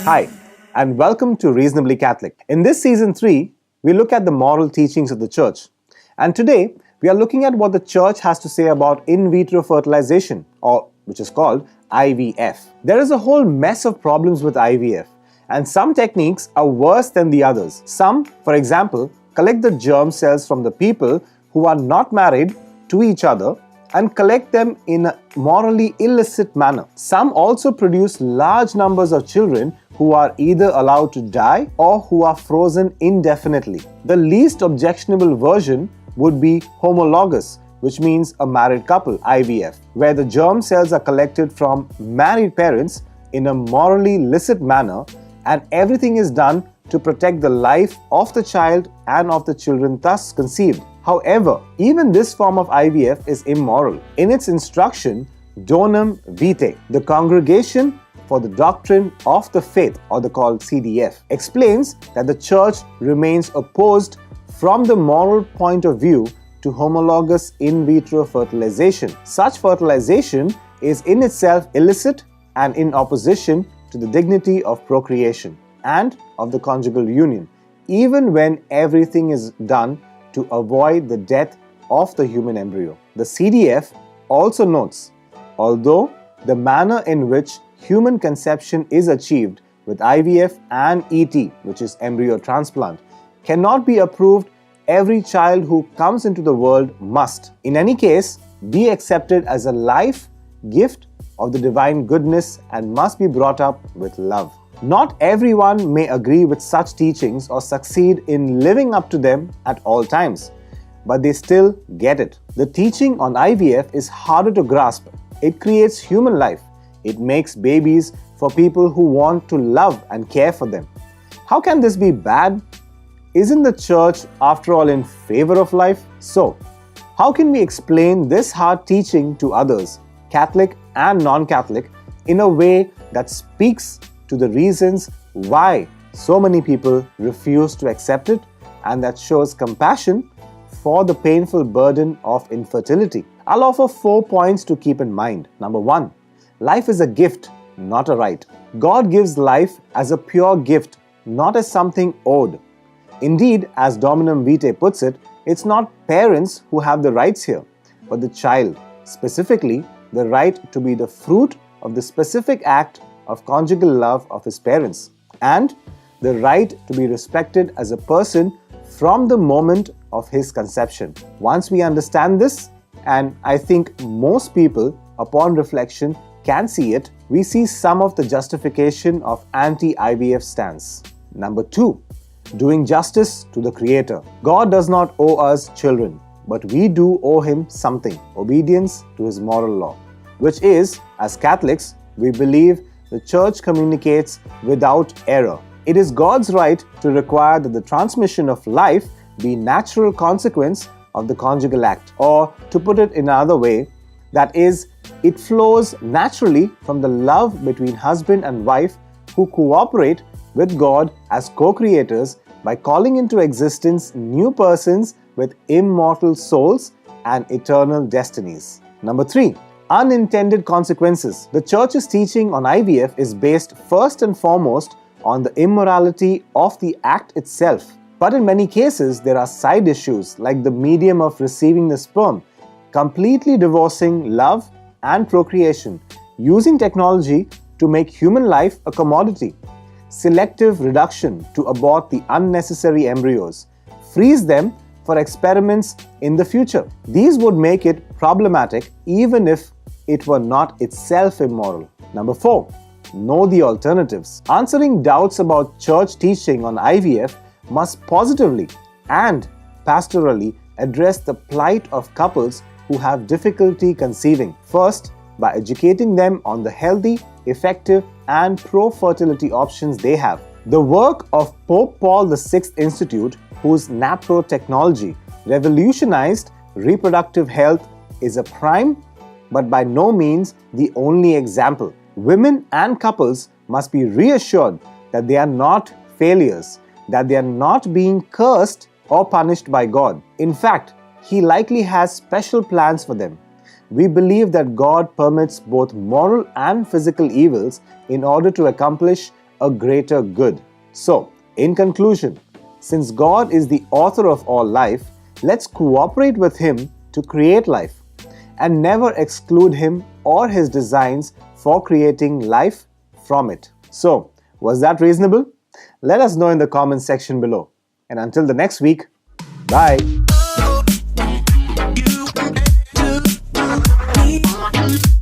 Hi, and welcome to Reasonably Catholic. In this season 3, we look at the moral teachings of the Church. And today, we are looking at what the Church has to say about in vitro fertilization, or which is called IVF. There is a whole mess of problems with IVF, and some techniques are worse than the others. Some, for example, collect the germ cells from the people who are not married to each other and collect them in a morally illicit manner. Some also produce large numbers of children who are either allowed to die or who are frozen indefinitely. The least objectionable version would be homologous, which means a married couple, IVF, where the germ cells are collected from married parents in a morally licit manner and everything is done to protect the life of the child and of the children thus conceived. However, even this form of IVF is immoral. In its instruction, Donum Vitae, the Congregation for the Doctrine of the Faith, or the called CDF, explains that the Church remains opposed from the moral point of view to homologous in vitro fertilization. Such fertilization is in itself illicit and in opposition to the dignity of procreation and of the conjugal union, even when everything is done to avoid the death of the human embryo. The CDF also notes, although the manner in which human conception is achieved with IVF and ET, which is embryo transplant, cannot be approved, every child who comes into the world must, in any case, be accepted as a life gift of the divine goodness and must be brought up with love. Not everyone may agree with such teachings or succeed in living up to them at all times, but they still get it. The teaching on IVF is harder to grasp. It creates human life. It makes babies for people who want to love and care for them. How can this be bad? Isn't the Church, after all, in favor of life? So, how can we explain this hard teaching to others, Catholic and non-Catholic, in a way that speaks to the reasons why so many people refuse to accept it and that shows compassion for the painful burden of infertility? I'll offer 4 points to keep in mind. Number 1, life is a gift, not a right. God gives life as a pure gift, not as something owed. Indeed, as Donum Vitae puts it, it's not parents who have the rights here, but the child, specifically the right to be the fruit of the specific act of conjugal love of his parents, and the right to be respected as a person from the moment of his conception. Once we understand this, and I think most people, upon reflection, can see it, we see some of the justification of anti-IVF stance. Number 2, doing justice to the Creator. God does not owe us children, but we do owe Him something, obedience to His moral law, which is, as Catholics, we believe the Church communicates without error. It is God's right to require that the transmission of life be natural consequence of the conjugal act, or to put it in another way, that is, it flows naturally from the love between husband and wife who cooperate with God as co-creators by calling into existence new persons with immortal souls and eternal destinies. Number 3, unintended consequences. The Church's teaching on IVF is based first and foremost on the immorality of the act itself. But in many cases, there are side issues like the medium of receiving the sperm, completely divorcing love and procreation, using technology to make human life a commodity, selective reduction to abort the unnecessary embryos, freeze them for experiments in the future. These would make it problematic even if it were not itself immoral. Number 4, know the alternatives. Answering doubts about Church teaching on IVF must positively and pastorally address the plight of couples who have difficulty conceiving. First, by educating them on the healthy, effective, and pro-fertility options they have. The work of Pope Paul VI Institute, whose NAPRO technology revolutionized reproductive health, is a prime but by no means the only example. Women and couples must be reassured that they are not failures, that they are not being cursed or punished by God. In fact, He likely has special plans for them. We believe that God permits both moral and physical evils in order to accomplish a greater good. So, in conclusion, since God is the author of all life, let's cooperate with Him to create life and never exclude Him or His designs for creating life from it. So, was that reasonable? Let us know in the comments section below. And until the next week, bye. You